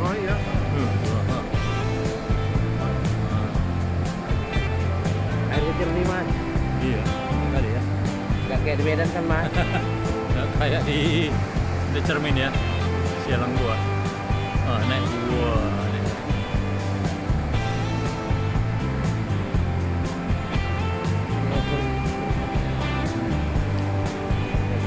Oh iya. Air kecil nih mas. Iya, kali ya. Gak kayak di Medan kan mas. Nggak kayak di cermin ya, sialang gua. Naik gua.